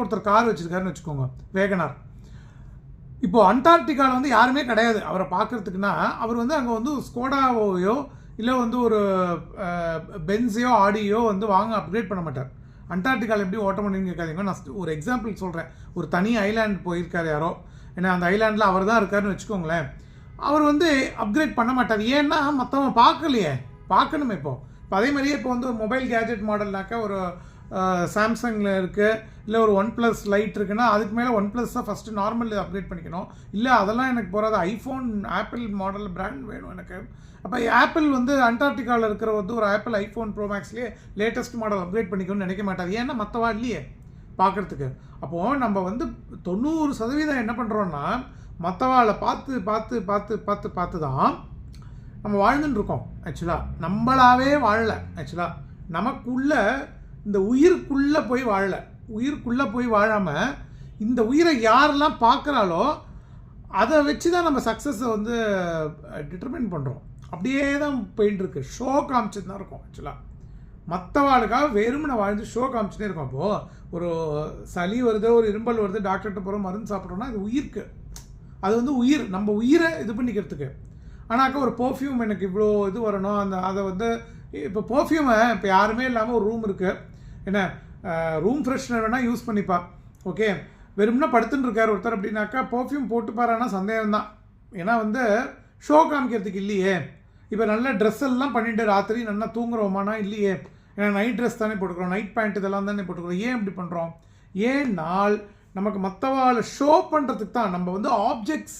ஒருத்தர் கார் வச்சுருக்காருன்னு வச்சுக்கோங்க, வேகனார். இப்போது அண்டார்டிகாவில் வந்து யாருமே கிடையாது அவரை பார்க்குறதுக்குன்னா, அவர் வந்து அங்கே வந்து ஸ்கோடாவோயோ இல்லை வந்து ஒரு பென்ஸையோ ஆடியோ வந்து வாங்க அப்கிரேட் பண்ண மாட்டார். அண்டார்டிகாவில் எப்படி ஓட்ட முடியும்னு கேட்காதீங்க. நான் ஒரு எக்ஸாம்பிள் சொல்கிறேன். ஒரு தனி ஐலாண்ட் போயிருக்கார் யாரோ, ஏன்னா அந்த ஐலாண்டில் அவர் தான் இருக்காருன்னு வச்சுக்கோங்களேன். அவர் வந்து அப்கிரேட் பண்ண மாட்டார். ஏன்னா மற்றவங்க பார்க்கலையே, பார்க்கணுமே. இப்போ அதே மாதிரியே இப்போ வந்து ஒரு மொபைல் கேஜெட் மாடல்னாக்கா ஒரு சாம்சங்கில் இருக்குது, இல்லை ஒரு OnePlus லைட் இருக்குன்னா அதுக்கு மேலே OnePlus தான் ஃபஸ்ட்டு நார்மல் அப்கிரேட் பண்ணிக்கணும். இல்லை அதெல்லாம் எனக்கு போகாது, ஐஃபோன் ஆப்பிள் மாடல் பிராண்ட் வேணும் எனக்கு. அப்போ ஆப்பிள் வந்து அண்டார்டிகாவில் இருக்கிற வந்து ஒரு ஆப்பிள் ஐஃபோன் ப்ரோ மேக்ஸ்லேயே லேட்டஸ்ட் மாடல் அப்கிரேட் பண்ணிக்கணும்னு நினைக்க மாட்டாது. ஏன்னா மற்றவா இல்லையே பார்க்குறதுக்கு. அப்போது நம்ம வந்து 90% என்ன பண்ணுறோன்னா மற்றவாளை பார்த்து பார்த்து பார்த்து பார்த்து பார்த்து தான் நம்ம வாழ்ந்துட்டு இருக்கோம். ஆக்சுவலாக நம்மளாவே வாழலை. ஆக்சுவலாக நமக்குள்ளே இந்த உயிருக்குள்ளே போய் வாழலை. உயிருக்குள்ளே போய் வாழாமல் இந்த உயிரை யாரெல்லாம் பார்க்குறாலோ அதை வச்சு தான் நம்ம சக்ஸஸை வந்து டிட்டர்மின் பண்ணுறோம். அப்படியே தான் போயிட்டுருக்கு. ஷோ காமிச்சிட்டு தான் இருக்கும். ஆக்சுவலாக மற்றவாளுக்காக வெறுமனை வாழ்ந்து ஷோ காமிச்சுட்டே இருக்கும். அப்போது ஒரு சளி வருது, ஒரு இரும்பல் வருது, டாக்டர்கிட்ட போகிறோம், மருந்து சாப்பிட்றோன்னா அது உயிருக்கு. அது வந்து உயிர், நம்ம உயிரை இது பண்ணிக்கிறதுக்கு. ஆனாக்கா ஒரு பர்ஃப்யூம் எனக்கு இவ்வளோ இது வரணும், அதை வந்து இப்போ பர்ஃப்யூமை இப்போ யாருமே இல்லாமல் ஒரு ரூம் இருக்குது, என்ன ரூம் ஃப்ரெஷ்னர் வேணால் யூஸ் பண்ணிப்பா. ஓகே, வெறும்னா படுத்துன்னு இருக்கார் ஒருத்தர் அப்படின்னாக்கா பர்ஃப்யூம் போட்டுப்பாரானா சந்தேகம் தான். ஏன்னா வந்து ஷோ காமிக்கிறதுக்கு இல்லையே. இப்போ நல்ல ட்ரெஸ் எல்லாம் பண்ணிட்டு ராத்திரி நல்லா தூங்குறோமானா இல்லையே. ஏன்னா நைட் ட்ரெஸ் தானே போட்டுக்கிறோம், நைட் பேண்ட் இதெல்லாம் தானே போட்டுக்கிறோம். ஏன் இப்படி பண்ணுறோம்? ஏன்னால் நமக்கு மற்றவாளை ஷோ பண்ணுறதுக்கு தான். நம்ம வந்து ஆப்ஜெக்ட்ஸ்